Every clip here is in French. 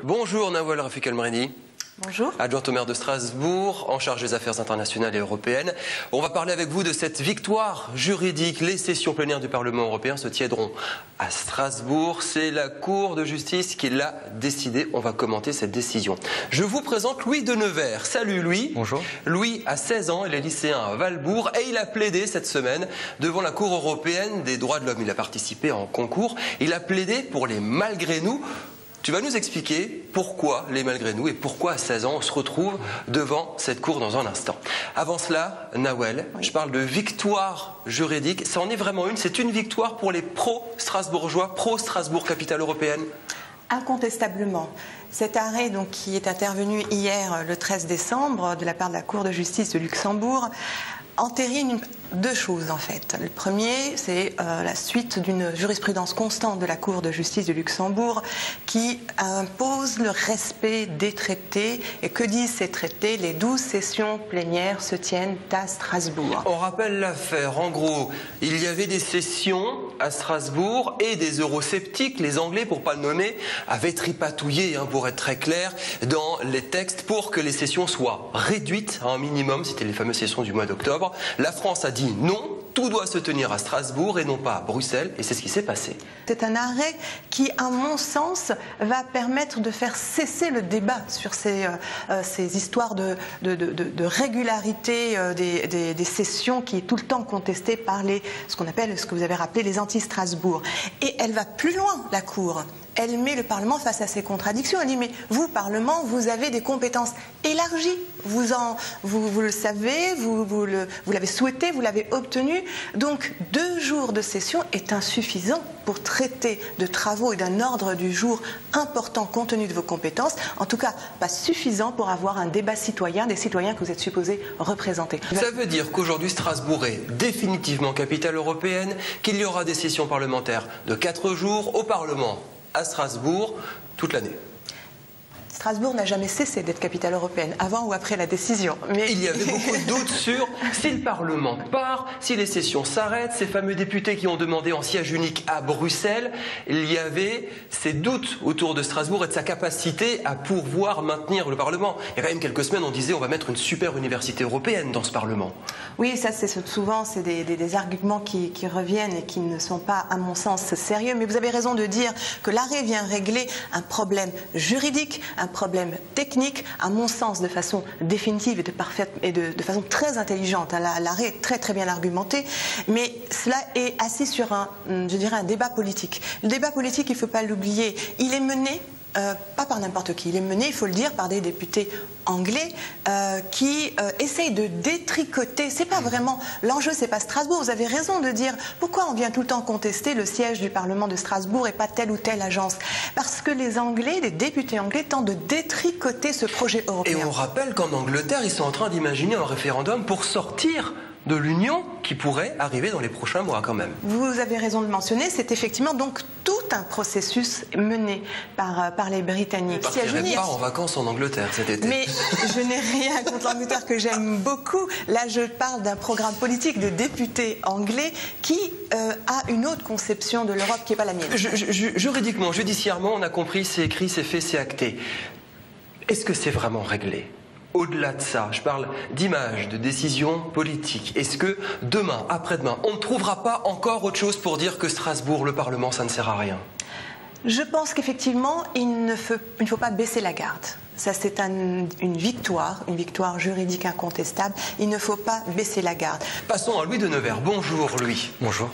Bonjour Nawal Rafik El-Mreni. Bonjour. Adjointe au maire de Strasbourg, en charge des affaires internationales et européennes. On va parler avec vous de cette victoire juridique. Les sessions plénières du Parlement européen se tiendront à Strasbourg. C'est la Cour de justice qui l'a décidé. On va commenter cette décision. Je vous présente Louis de Nevers. Salut Louis. Bonjour. Louis a 16 ans, il est lycéen à Valbourg et il a plaidé cette semaine devant la Cour européenne des droits de l'homme. Il a participé en concours. Il a plaidé pour les malgré nous. Tu vas nous expliquer pourquoi les malgré nous et pourquoi à 16 ans on se retrouve devant cette cour dans un instant. Avant cela, Nawal, je parle de victoire juridique. Ça en est vraiment une. C'est une victoire pour les pro-strasbourgeois, pro-Strasbourg, capitale européenne. Incontestablement. Cet arrêt donc, qui est intervenu hier, le 13 décembre, de la part de la Cour de justice de Luxembourg, entérine deux choses en fait. Le premier, c'est la suite d'une jurisprudence constante de la Cour de justice de Luxembourg qui impose le respect des traités. Et que disent ces traités? Les 12 sessions plénières se tiennent à Strasbourg. On rappelle l'affaire. En gros, il y avait des sessions à Strasbourg et des eurosceptiques, les Anglais pour pas le nommer, avaient tripatouillé, pour être très clair, dans les textes pour que les sessions soient réduites à un minimum. C'était les fameuses sessions du mois d'octobre. La France a dit non, tout doit se tenir à Strasbourg et non pas à Bruxelles, et c'est ce qui s'est passé. C'est un arrêt qui, à mon sens, va permettre de faire cesser le débat sur ces histoires de régularité des sessions qui est tout le temps contestée par ce qu'on appelle, ce que vous avez rappelé, les anti-Strasbourg. Et elle va plus loin, la Cour. Elle met le Parlement face à ces contradictions. Elle dit, mais vous, Parlement, vous avez des compétences élargies. Vous le savez, vous l'avez souhaité, vous l'avez obtenu. Donc, 2 jours de session est insuffisant pour traiter de travaux et d'un ordre du jour important compte tenu de vos compétences. En tout cas, pas suffisant pour avoir un débat citoyen, des citoyens que vous êtes supposés représenter. Ça veut dire qu'aujourd'hui, Strasbourg est définitivement capitale européenne, qu'il y aura des sessions parlementaires de 4 jours au Parlement à Strasbourg toute l'année. Strasbourg n'a jamais cessé d'être capitale européenne, avant ou après la décision. Mais il y avait beaucoup de doutes sur si le Parlement part, si les sessions s'arrêtent. Ces fameux députés qui ont demandé en siège unique à Bruxelles, il y avait ces doutes autour de Strasbourg et de sa capacité à pouvoir maintenir le Parlement. Il y a quand même quelques semaines, on disait on va mettre une super université européenne dans ce Parlement. Oui, ça c'est souvent des arguments qui reviennent et qui ne sont pas, à mon sens, sérieux. Mais vous avez raison de dire que l'arrêt vient régler un problème juridique, un problème technique, à mon sens, de façon définitive et de façon très intelligente. L'arrêt est très très bien argumenté, mais cela est assis sur un débat politique. Le débat politique, il ne faut pas l'oublier, il est mené pas par n'importe qui, il est mené, il faut le dire, par des députés anglais qui essayent de détricoter. C'est pas vraiment l'enjeu, c'est pas Strasbourg. Vous avez raison de dire pourquoi on vient tout le temps contester le siège du Parlement de Strasbourg et pas telle ou telle agence. Parce que les Anglais, les députés anglais, tentent de détricoter ce projet européen. Et on rappelle qu'en Angleterre, ils sont en train d'imaginer un référendum pour sortir de l'Union qui pourrait arriver dans les prochains mois quand même. Vous avez raison de mentionner, c'est effectivement donc tout un processus mené par les Britanniques. Je ne partirai pas en vacances en Angleterre cet été. Mais je n'ai rien contre l'Angleterre que j'aime beaucoup. Là, je parle d'un programme politique de députés anglais qui a une autre conception de l'Europe qui n'est pas la mienne. Juridiquement, judiciairement, on a compris, c'est écrit, c'est fait, c'est acté. Est-ce que c'est vraiment réglé ? Au-delà de ça, je parle d'image, de décision politique. Est-ce que demain, après-demain, on ne trouvera pas encore autre chose pour dire que Strasbourg, le Parlement, ça ne sert à rien? Je pense qu'effectivement, il ne faut pas baisser la garde. Ça, c'est une victoire juridique incontestable. Il ne faut pas baisser la garde. Passons à Louis de Nevers. Bonjour, Louis. Bonjour.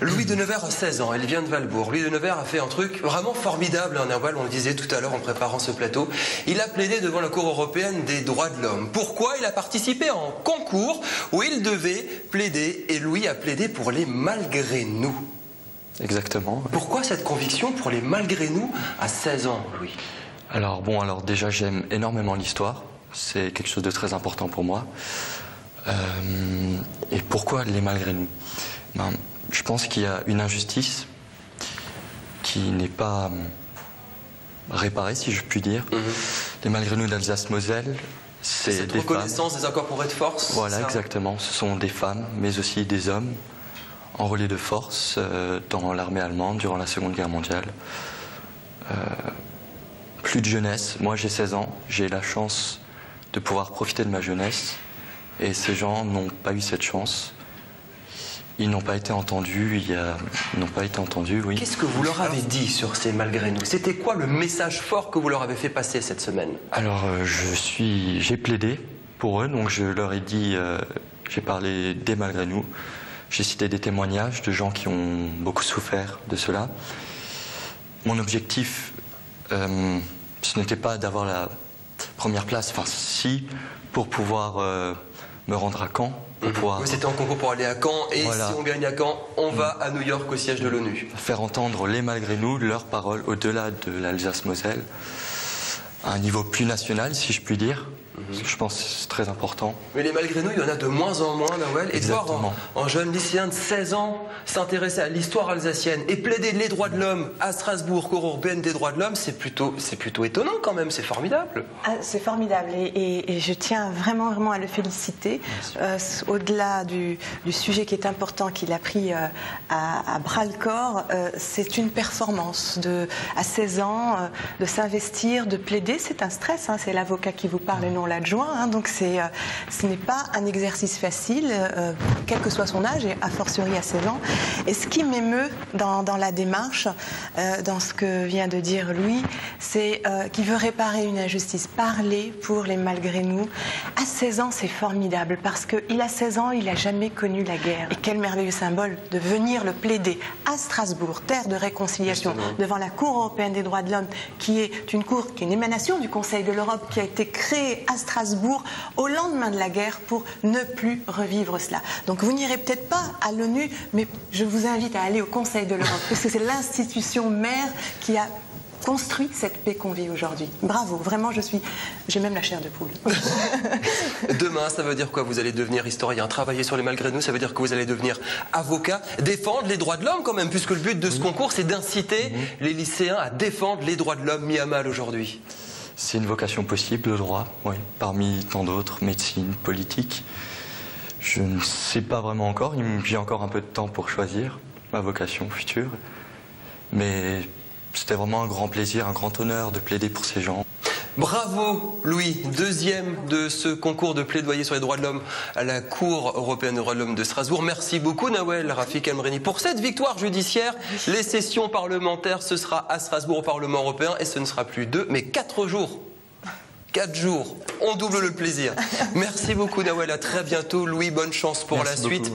Louis de Nevers a 16 ans, elle vient de Valbourg. Louis de Nevers a fait un truc vraiment formidable, Nawal, on le disait tout à l'heure en préparant ce plateau. Il a plaidé devant la Cour européenne des droits de l'homme. Pourquoi? Il a participé en concours où il devait plaider, et Louis a plaidé pour les malgré nous. Exactement. Pourquoi cette conviction pour les malgré nous à 16 ans, Louis? Alors déjà j'aime énormément l'histoire, c'est quelque chose de très important pour moi. Et pourquoi les malgré nous? Je pense qu'il y a une injustice qui n'est pas réparée, si je puis dire. Les malgré nous d'Alsace-Moselle, c'est cette des reconnaissance femmes. des incorporés de force. Voilà, ça. Exactement. Ce sont des femmes, mais aussi des hommes enrôlés de force dans l'armée allemande durant la Seconde Guerre mondiale. plus de jeunesse. Moi, j'ai 16 ans, j'ai la chance de pouvoir profiter de ma jeunesse. Et ces gens n'ont pas eu cette chance. Ils n'ont pas été entendus, ils n'ont pas été entendus, oui. Qu'est-ce que vous leur avez dit sur ces malgré nous? C'était quoi le message fort que vous leur avez fait passer cette semaine? Alors, j'ai plaidé pour eux, donc je leur ai dit, j'ai parlé des malgré nous. J'ai cité des témoignages de gens qui ont beaucoup souffert de cela. Mon objectif, ce n'était pas d'avoir la première place, enfin si, pour pouvoir me rendre à Caen. C'était en concours pour aller à Caen, et voilà. Si on gagne à Caen, on va à New York au siège de l'ONU. Faire entendre les malgré nous, leurs paroles au-delà de l'Alsace-Moselle, à un niveau plus national, si je puis dire. Je pense que c'est très important. Mais les malgré nous, il y en a de moins en moins, Nawel. Et de voir un jeune lycéen de 16 ans s'intéresser à l'histoire alsacienne et plaider les droits de l'homme à Strasbourg, Cour européenne des droits de l'homme, c'est plutôt étonnant quand même, c'est formidable. C'est formidable et je tiens vraiment à le féliciter. Au-delà du sujet qui est important qu'il a pris à bras-le-corps, c'est une performance à 16 ans de s'investir, de plaider. C'est un stress, hein, c'est l'avocat qui vous parle et non l'adjoint, hein, donc ce n'est pas un exercice facile, quel que soit son âge et a fortiori à 16 ans. Et ce qui m'émeut dans la démarche, dans ce que vient de dire Louis, c'est qu'il veut réparer une injustice, parler pour les malgré nous. À 16 ans, c'est formidable parce qu'il a 16 ans, il n'a jamais connu la guerre. Et quel merveilleux symbole de venir le plaider à Strasbourg, terre de réconciliation, devant la Cour européenne des droits de l'homme, qui est une cour, qui est une émanation du Conseil de l'Europe, qui a été créée à Strasbourg au lendemain de la guerre pour ne plus revivre cela. Donc vous n'irez peut-être pas à l'ONU, mais je vous invite à aller au Conseil de l'Europe, parce que c'est l'institution mère qui a construit cette paix qu'on vit aujourd'hui. Bravo, vraiment, j'ai même la chair de poule. Demain, ça veut dire quoi? Vous allez devenir historien, travailler sur les malgré nous, ça veut dire que vous allez devenir avocat, défendre les droits de l'homme quand même, puisque le but de ce concours, c'est d'inciter les lycéens à défendre les droits de l'homme mis à mal aujourd'hui. C'est une vocation possible, le droit, oui, parmi tant d'autres, médecine, politique. Je ne sais pas vraiment encore, j'ai encore un peu de temps pour choisir ma vocation future, mais c'était vraiment un grand plaisir, un grand honneur de plaider pour ces gens. Bravo Louis, deuxième de ce concours de plaidoyer sur les droits de l'homme à la Cour européenne des droits de l'homme de Strasbourg. Merci beaucoup Nawel Rafik El-Mreni pour cette victoire judiciaire. Les sessions parlementaires, ce sera à Strasbourg au Parlement européen et ce ne sera plus 2 mais 4 jours. 4 jours, on double le plaisir. Merci beaucoup Nawel, à très bientôt. Louis, bonne chance pour la suite.